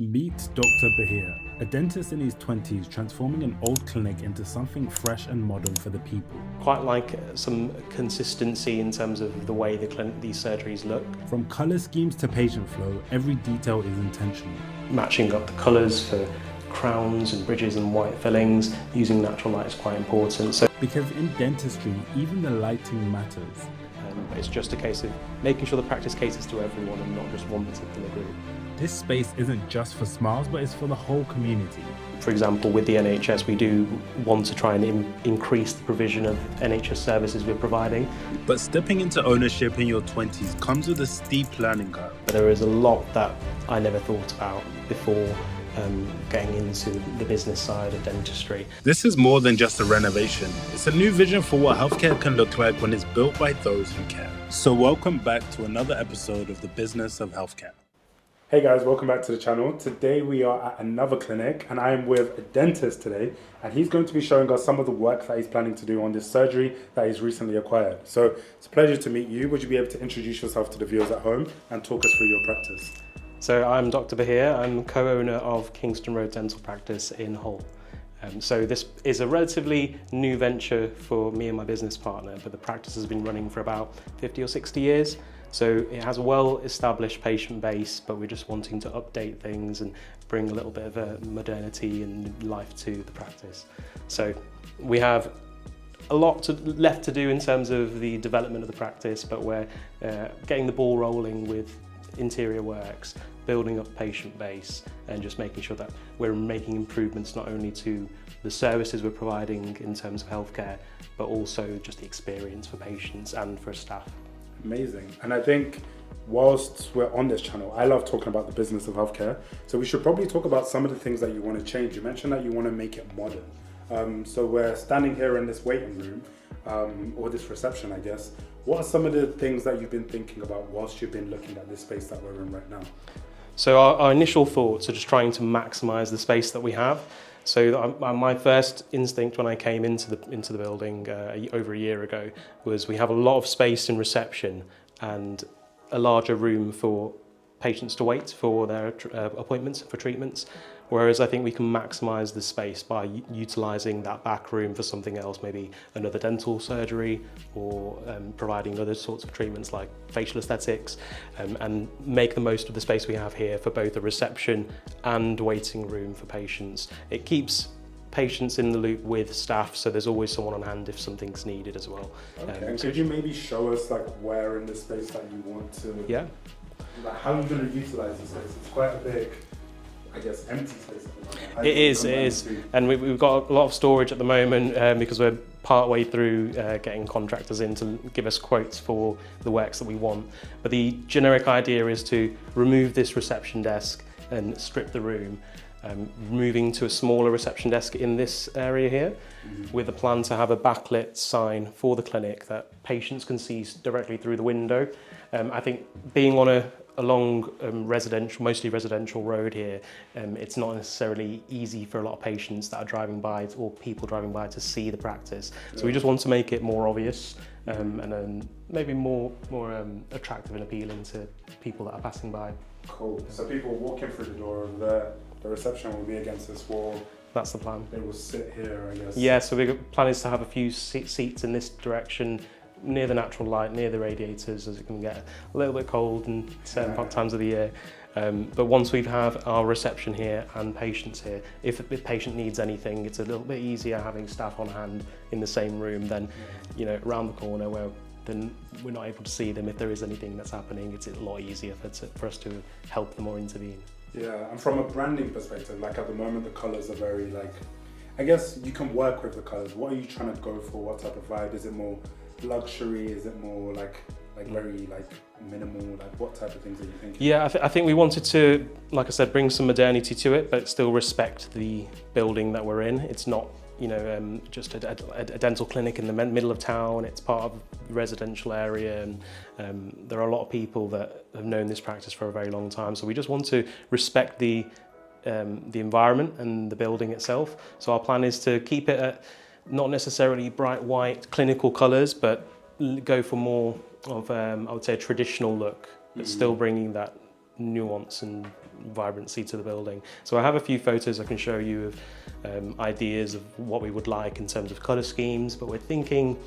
Meet Dr. Bahir, a dentist in his 20s transforming an old clinic into something fresh and modern for the people. Quite like some consistency in terms of the way these surgeries look. From colour schemes to patient flow, every detail is intentional. Matching up the colours for crowns and bridges and white fillings, using natural light is quite important. Because in dentistry, even the lighting matters. It's just a case of making sure the practice caters to everyone and not just one particular group. This space isn't just for smiles, but it's for the whole community. For example, with the NHS, we do want to try and increase the provision of NHS services we're providing. But stepping into ownership in your 20s comes with a steep learning curve. There is a lot that I never thought about before getting into the business side of dentistry. This is more than just a renovation. It's a new vision for what healthcare can look like when it's built by those who care. So welcome back to another episode of the Business of Healthcare. Hey guys, welcome back to the channel. Today we are at another clinic and I am with a dentist today, and he's going to be showing us some of the work that he's planning to do on this surgery that he's recently acquired. So it's a pleasure to meet you. Would you be able to introduce yourself to the viewers at home and talk us through your practice? So I'm Dr. Bahir. I'm co-owner of Kingston Road Dental Practice in Hull. So this is a relatively new venture for me and my business partner, but the practice has been running for about 50 or 60 years. So it has a well-established patient base, but we're just wanting to update things and bring a little bit of a modernity and life to the practice. So we have a lot left to do in terms of the development of the practice, but we're getting the ball rolling with interior works, building up patient base, and just making sure that we're making improvements not only to the services we're providing in terms of healthcare, but also just the experience for patients and for staff. Amazing. And I think whilst we're on this channel, I love talking about the business of healthcare. So we should probably talk about some of the things that you want to change. You mentioned that you want to make it modern. So we're standing here in this waiting room, or this reception, I guess. What are some of the things that you've been thinking about whilst you've been looking at this space that we're in right now? So our initial thoughts are just trying to maximize the space that we have. So my first instinct when I came into the building over a year ago was we have a lot of space in reception and a larger room for patients to wait for their appointments, for treatments. Whereas I think we can maximise the space by utilising that back room for something else, maybe another dental surgery or providing other sorts of treatments like facial aesthetics, and make the most of the space we have here for both a reception and waiting room for patients. It keeps patients in the loop with staff, so there's always someone on hand if something's needed as well. Okay, and could you maybe show us like where in the space that you want to... Yeah. Like how are you going to utilise the space? It's quite a big, I guess, empty space at the moment. It is. And we've got a lot of storage at the moment because we're part way through getting contractors in to give us quotes for the works that we want. But the generic idea is to remove this reception desk and strip the room, moving to a smaller reception desk in this area here, with a plan to have a backlit sign for the clinic that patients can see directly through the window. I think being on a long mostly residential road here, it's not necessarily easy for a lot of patients that are driving by or people driving by to see the practice. So we just want to make it more obvious and maybe more attractive and appealing to people that are passing by. Cool. So people walking through the door, the reception will be against this wall. That's the plan. They will sit here, I guess. Yeah, so the plan is to have a few seats in this direction, near the natural light, near the radiators, as it can get a little bit cold in certain times of the year. But once we have our reception here and patients here, if the patient needs anything, it's a little bit easier having staff on hand in the same room than, around the corner where then we're not able to see them. If there is anything that's happening, it's a lot easier for us to help them or intervene. Yeah, and from a branding perspective, like at the moment, the colours are very I guess you can work with the colours. What are you trying to go for? What type of vibe? Is it more luxury? Is it more very minimal? Like what type of things are you thinking? Yeah, I think we wanted to, like I said, bring some modernity to it, but still respect the building that we're in. It's not, just a dental clinic in the middle of town. It's part of the residential area, and there are a lot of people that have known this practice for a very long time. So we just want to respect the environment and the building itself. So our plan is to keep it at not necessarily bright white clinical colours, but go for more of I would say a traditional look, but still bringing that nuance and vibrancy to the building. So I have a few photos I can show you of ideas of what we would like in terms of colour schemes, but we're thinking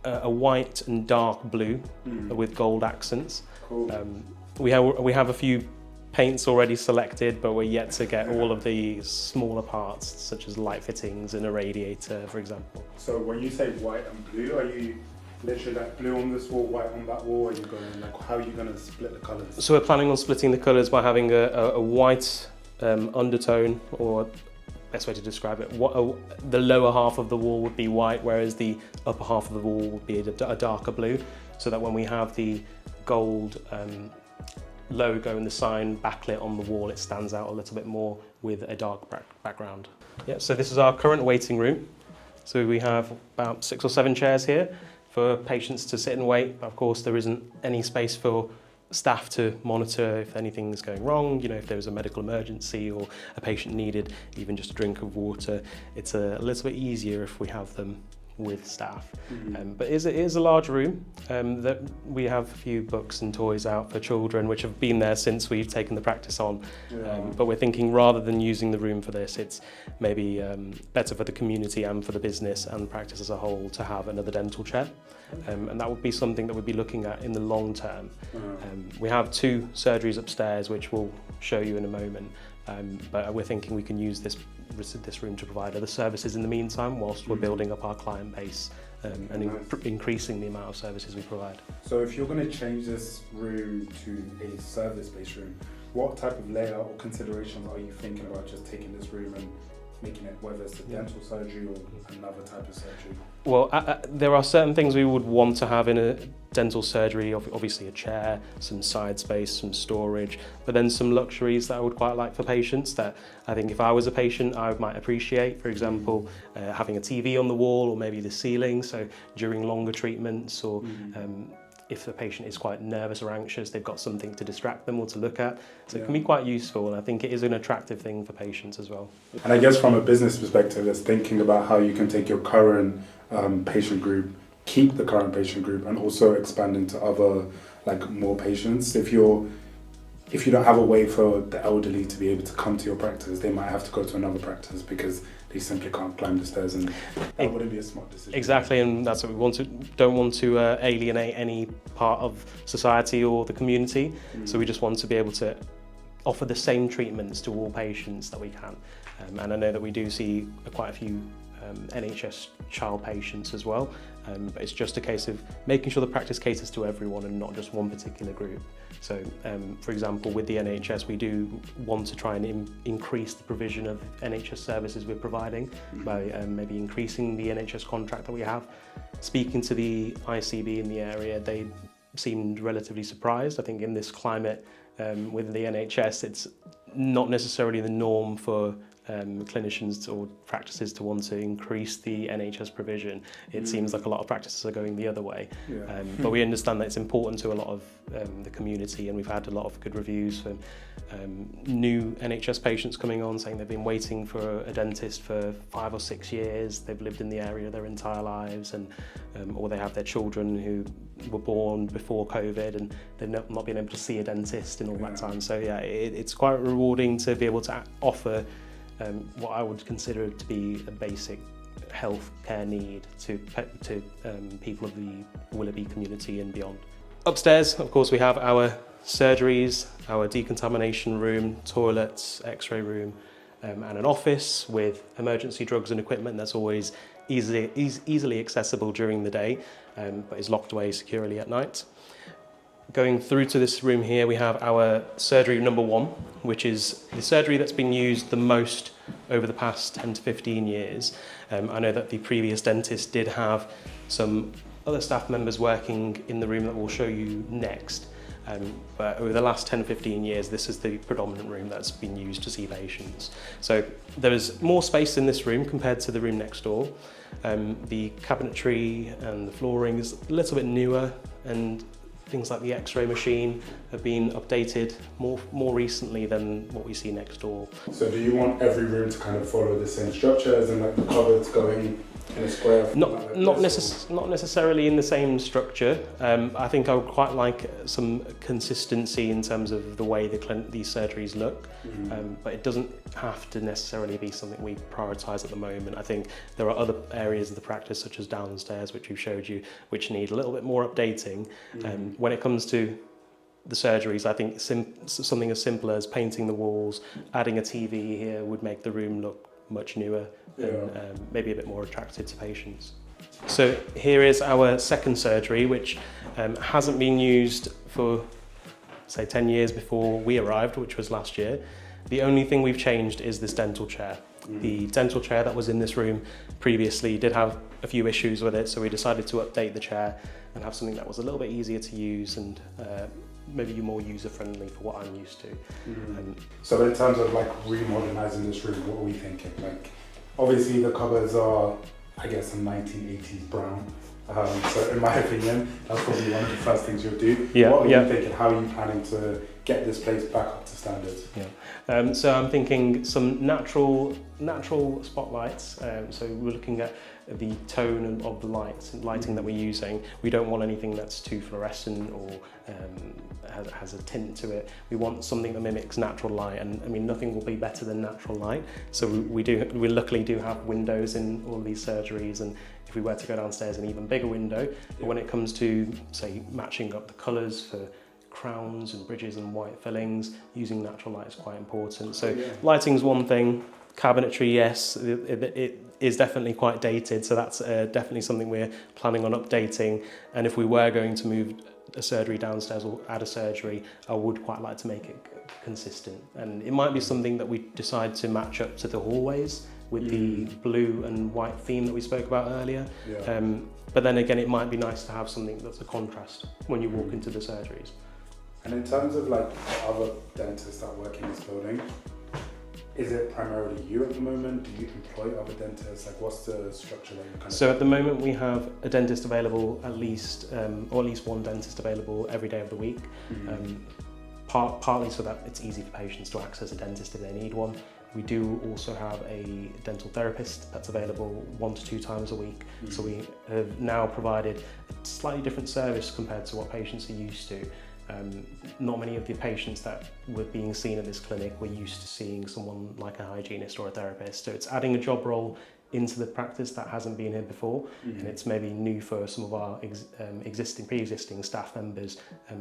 a white and dark blue with gold accents. Cool. We have a few paints already selected, but we're yet to get all of the smaller parts, such as light fittings and a radiator, for example. So when you say white and blue, are you literally like blue on this wall, white on that wall? Are you going like, how are you going to split the colours? So we're planning on splitting the colours by having a white undertone, or best way to describe it, the lower half of the wall would be white, whereas the upper half of the wall would be a darker blue, so that when we have the gold logo and the sign backlit on the wall, it stands out a little bit more with a dark background. Yeah, so this is our current waiting room. So we have about 6 or 7 chairs here for patients to sit and wait. Of course, there isn't any space for staff to monitor if anything is going wrong, you know, if there was a medical emergency or a patient needed even just a drink of water. It's a little bit easier if we have them with staff. But it is a large room that we have a few books and toys out for children which have been there since we've taken the practice on. But we're thinking rather than using the room for this, it's maybe better for the community and for the business and practice as a whole to have another dental chair. And that would be something that we'd be looking at in the long term. We have 2 surgeries upstairs which we'll show you in a moment. But we're thinking we can use this room to provide other services in the meantime whilst we're building up our client base and increasing the amount of services we provide. So if you're going to change this room to a service-based room, what type of layout or considerations are you thinking about just taking this room and making it, whether it's a dental surgery or another type of surgery? Well, there are certain things we would want to have in a dental surgery, obviously a chair, some side space, some storage, but then some luxuries that I would quite like for patients that I think if I was a patient I might appreciate. For example, having a TV on the wall or maybe the ceiling, so during longer treatments, or if the patient is quite nervous or anxious, they've got something to distract them or to look at. So it can be quite useful, and I think it is an attractive thing for patients as well. And I guess from a business perspective, it's thinking about how you can take your current patient group, keep the current patient group, and also expand into other, like, more patients. If you don't have a way for the elderly to be able to come to your practice, they might have to go to another practice because they simply can't climb the stairs, and that wouldn't be a smart decision. Exactly, and that's what we want to, don't want to alienate any part of society or the community. So we just want to be able to offer the same treatments to all patients that we can. And I know that we do see quite a few NHS child patients as well, but it's just a case of making sure the practice caters to everyone and not just one particular group. So for example, with the NHS, we do want to try and increase the provision of NHS services we're providing by maybe increasing the NHS contract that we have. Speaking to the ICB in the area, they seemed relatively surprised. I think in this climate with the NHS, it's not necessarily the norm for clinicians or practices to want to increase the NHS provision. It seems like a lot of practices are going the other way. But we understand that it's important to a lot of the community, and we've had a lot of good reviews from new NHS patients coming on saying they've been waiting for a dentist for 5 or 6 years. They've lived in the area their entire lives, and or they have their children who were born before COVID and they've not been able to see a dentist in all that time. So yeah, it's quite rewarding to be able to offer what I would consider to be a basic health care need to people of the Willoughby community and beyond. Upstairs, of course, we have our surgeries, our decontamination room, toilets, x-ray room, and an office with emergency drugs and equipment that's always easily accessible during the day, but is locked away securely at night. Going through to this room here, we have our surgery number 1, which is the surgery that's been used the most over the past 10 to 15 years. I know that the previous dentist did have some other staff members working in the room that we'll show you next. But over the last 10 to 15 years, this is the predominant room that's been used to see patients. So there is more space in this room compared to the room next door. The cabinetry and the flooring is a little bit newer, and things like the x-ray machine have been updated more recently than what we see next door. So do you want every room to kind of follow the same structure, as in like the cupboards going In a square? Not necessarily in the same structure. I think I would quite like some consistency in terms of the way these surgeries look, but it doesn't have to necessarily be something we prioritise at the moment. I think there are other areas of the practice, such as downstairs, which we've showed you, which need a little bit more updating. When it comes to the surgeries, I think something as simple as painting the walls, adding a TV here would make the room look much newer and maybe a bit more attractive to patients. So here is our second surgery, which hasn't been used for, say, 10 years before we arrived, which was last year. The only thing we've changed is this dental chair. The dental chair that was in this room previously did have a few issues with it, so we decided to update the chair and have something that was a little bit easier to use and maybe more user-friendly for what I'm used to. So in terms of like remodernising this room, what are we thinking? Like, obviously the cupboards are, I guess, a 1980s brown. So in my opinion, that's probably one of the first things you'll do. What are you thinking? How are you planning to get this place back up to standards? So I'm thinking some natural spotlights. So we're looking at the tone of the lighting that we're using. We don't want anything that's too fluorescent or has a tint to it. We want something that mimics natural light, and I mean, nothing will be better than natural light. So we luckily do have windows in all of these surgeries, and if we were to go downstairs, an even bigger window. But when it comes to, say, matching up the colours for crowns and bridges and white fillings, using natural light is quite important. So lighting's one thing. Cabinetry, yes, it is definitely quite dated, so that's definitely something we're planning on updating. And if we were going to move a surgery downstairs or add a surgery, I would quite like to make it consistent. And it might be something that we decide to match up to the hallways with the blue and white theme that we spoke about earlier. But then again, it might be nice to have something that's a contrast when you walk into the surgeries. And in terms of like other dentists that work in this building, is it primarily you at the moment? Do you employ other dentists? Like, what's the structure that you're kind of... So at the moment we have a dentist available or at least one dentist available every day of the week. Partly so that it's easy for patients to access a dentist if they need one. We do also have a dental therapist that's available 1 to 2 times a week. So we have now provided a slightly different service compared to what patients are used to. Not many of the patients that were being seen at this clinic were used to seeing someone like a hygienist or a therapist. So it's adding a job role into the practice that hasn't been here before, and it's maybe new for some of our pre-existing staff members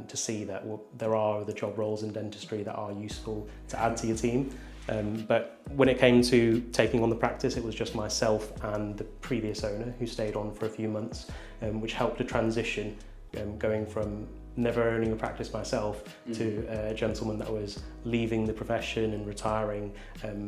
to see that there are other job roles in dentistry that are useful to add to your team. But when it came to taking on the practice, it was just myself and the previous owner who stayed on for a few months, which helped to transition, going from never owning a practice myself to a gentleman that was leaving the profession and retiring,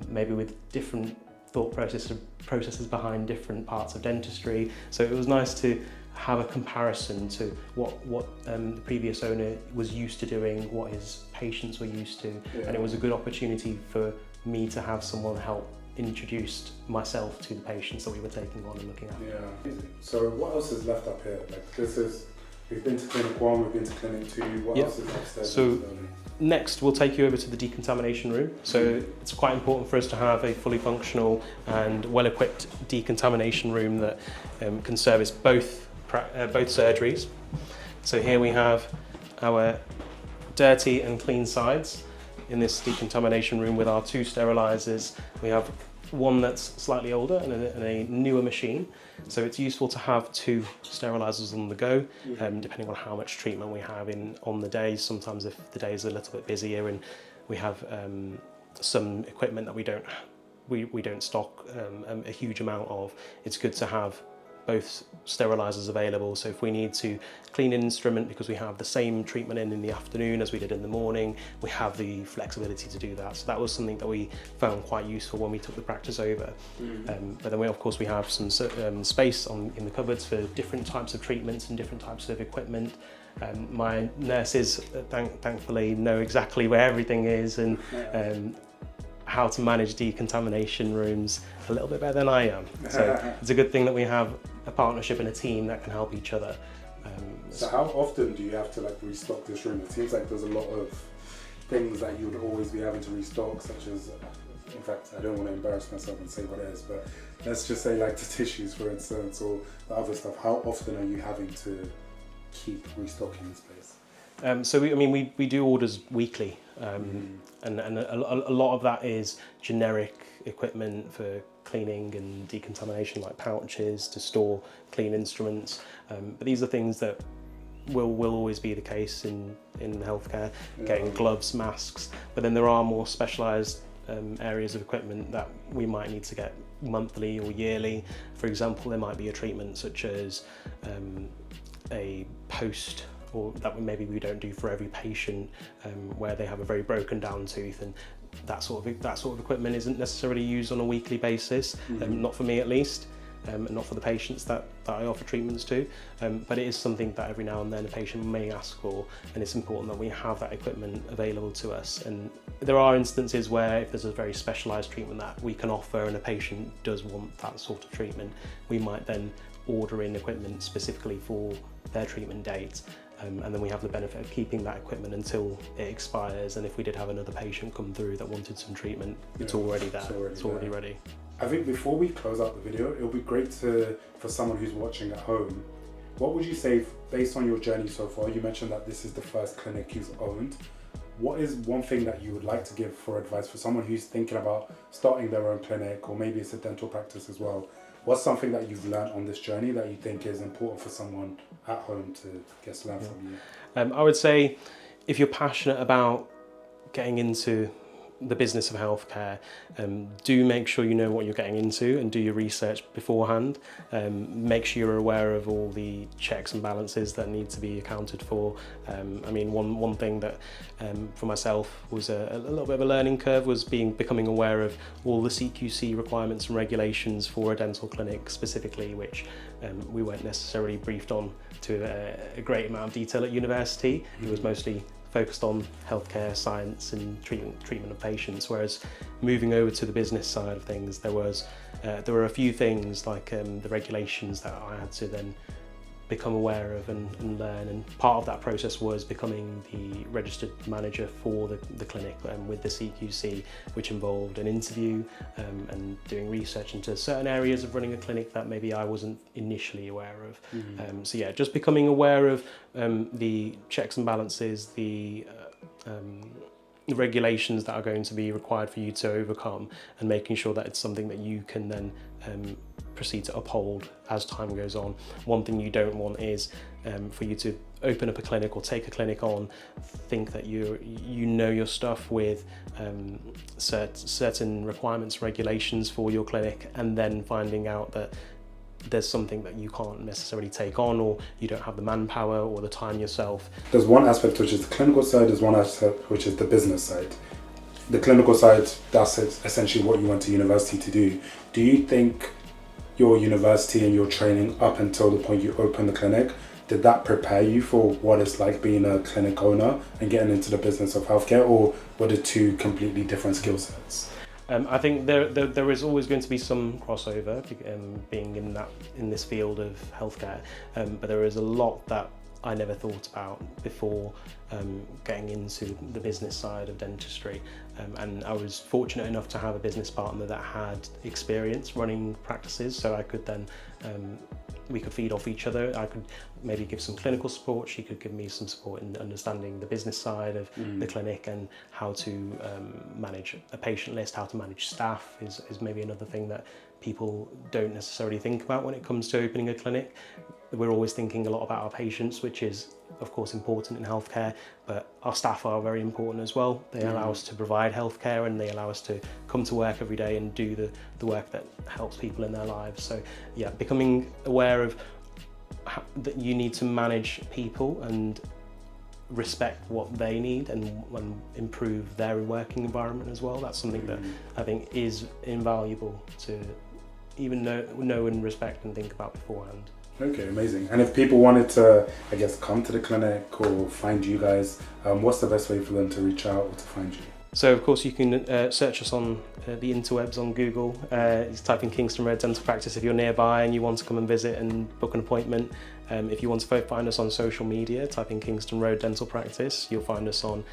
maybe with different thought processes behind different parts of dentistry. So it was nice to have a comparison to what the previous owner was used to doing, what his patients were used to, and it was a good opportunity for me to have someone help introduce myself to the patients that we were taking on and looking at. So what else is left up here? Like, this is, we've been to clinic 1, we've been to clinic 2, what else is upstairs? So next we'll take you over to the decontamination room. So it's quite important for us to have a fully functional and well-equipped decontamination room that can service both surgeries. So here we have our dirty and clean sides in this decontamination room with our 2 sterilizers. We have one that's slightly older and a newer machine. So it's useful to have 2 sterilizers on the go, depending on how much treatment we have on the day. Sometimes if the day is a little bit busier and we have some equipment that we don't stock a huge amount of, it's good to have both sterilizers available. So if we need to clean an instrument because we have the same treatment in the afternoon as we did in the morning, we have the flexibility to do that. So that was something that we found quite useful when we took the practice over. But then of course we have some space in the cupboards for different types of treatments and different types of equipment. My nurses thankfully know exactly where everything is and how to manage decontamination rooms a little bit better than I am. So it's a good thing that we have a partnership and a team that can help each other. So how often do you have to like restock this room? It seems like there's a lot of things that you would always be having to restock, such as, in fact, I don't want to embarrass myself and say what it is, but let's just say like the tissues, for instance, or the other stuff. How often are you having to keep restocking the space? So we do orders weekly, and a lot of that is generic equipment for cleaning and decontamination, like pouches to store clean instruments. But these are things that will always be the case in healthcare, getting gloves, masks. But then there are more specialised areas of equipment that we might need to get monthly or yearly. For example, there might be a treatment such as a post, or that maybe we don't do for every patient, where they have a very broken down tooth, and that sort of equipment isn't necessarily used on a weekly basis, not for me at least, and not for the patients that I offer treatments to, but it is something that every now and then a patient may ask for, and it's important that we have that equipment available to us. And there are instances where if there's a very specialised treatment that we can offer and a patient does want that sort of treatment, we might then order in equipment specifically for their treatment date. And then we have the benefit of keeping that equipment until it expires, and if we did have another patient come through that wanted some treatment, it's already there, it's already ready. I think before we close out the video, it would be great for someone who's watching at home, what would you say, based on your journey so far? You mentioned that this is the first clinic you've owned. What is one thing that you would like to give for advice for someone who's thinking about starting their own clinic, or maybe it's a dental practice as well? What's something that you've learned on this journey that you think is important for someone at home to learn from you? I would say if you're passionate about getting into the business of healthcare, do make sure you know what you're getting into and do your research beforehand. Make sure you're aware of all the checks and balances that need to be accounted for. One thing that for myself was a little bit of a learning curve was becoming aware of all the CQC requirements and regulations for a dental clinic specifically, which we weren't necessarily briefed on to a great amount of detail at university. It was mostly focused on healthcare science and treatment of patients, whereas moving over to the business side of things, there were a few things like the regulations that I had to then become aware of and learn, and part of that process was becoming the registered manager for the clinic with the CQC, which involved an interview and doing research into certain areas of running a clinic that maybe I wasn't initially aware of. So yeah, just becoming aware of the checks and balances, the regulations that are going to be required for you to overcome, and making sure that it's something that you can then proceed to uphold as time goes on. One thing you don't want is for you to open up a clinic or take a clinic on, think that you know your stuff with certain requirements, regulations for your clinic, and then finding out that there's something that you can't necessarily take on, or you don't have the manpower or the time yourself. There's one aspect which is the clinical side, there's one aspect which is the business side. The clinical side, that's essentially what you went to university to do. Do you think your university and your training up until the point you opened the clinic, did that prepare you for what it's like being a clinic owner and getting into the business of healthcare, or were they two completely different skill sets? I think there is always going to be some crossover being in this field of healthcare, but there is a lot that I never thought about before getting into the business side of dentistry, and I was fortunate enough to have a business partner that had experience running practices, so I could then we could feed off each other. I could maybe give some clinical support, she could give me some support in understanding the business side of the clinic and how to manage a patient list, how to manage staff is maybe another thing that people don't necessarily think about when it comes to opening a clinic. We're always thinking a lot about our patients, which is of course important in healthcare, but our staff are very important as well. They allow us to provide healthcare, and they allow us to come to work every day and do the work that helps people in their lives. So yeah, becoming aware of that you need to manage people and respect what they need and improve their working environment as well. That's something that I think is invaluable to even know and respect and think about beforehand. Okay, amazing. And if people wanted to, I guess, come to the clinic or find you guys, what's the best way for them to reach out or to find you? So of course you can search us on the interwebs on Google. Just type in Kingston Road Dental Practice if you're nearby and you want to come and visit and book an appointment. If you want to find us on social media, type in Kingston Road Dental Practice. You'll find us on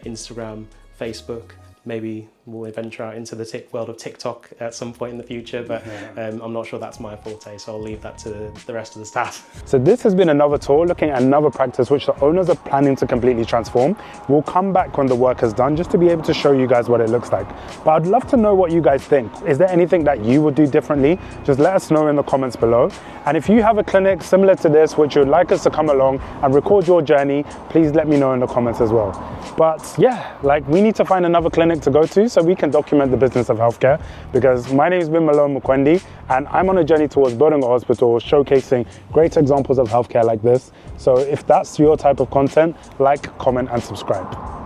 Instagram, Facebook. Maybe we'll venture out into the world of TikTok at some point in the future, but I'm not sure that's my forte, so I'll leave that to the rest of the staff. So this has been another tour looking at another practice which the owners are planning to completely transform. We'll come back when the work is done just to be able to show you guys what it looks like. But I'd love to know what you guys think. Is there anything that you would do differently? Just let us know in the comments below. And if you have a clinic similar to this which you'd like us to come along and record your journey, please let me know in the comments as well. But yeah, like, we need to find another clinic to go to so we can document the business of healthcare, because my name's been Malone Mukwendi and I'm on a journey towards building a hospital, showcasing great examples of healthcare like this. So if that's your type of content, like, comment and subscribe.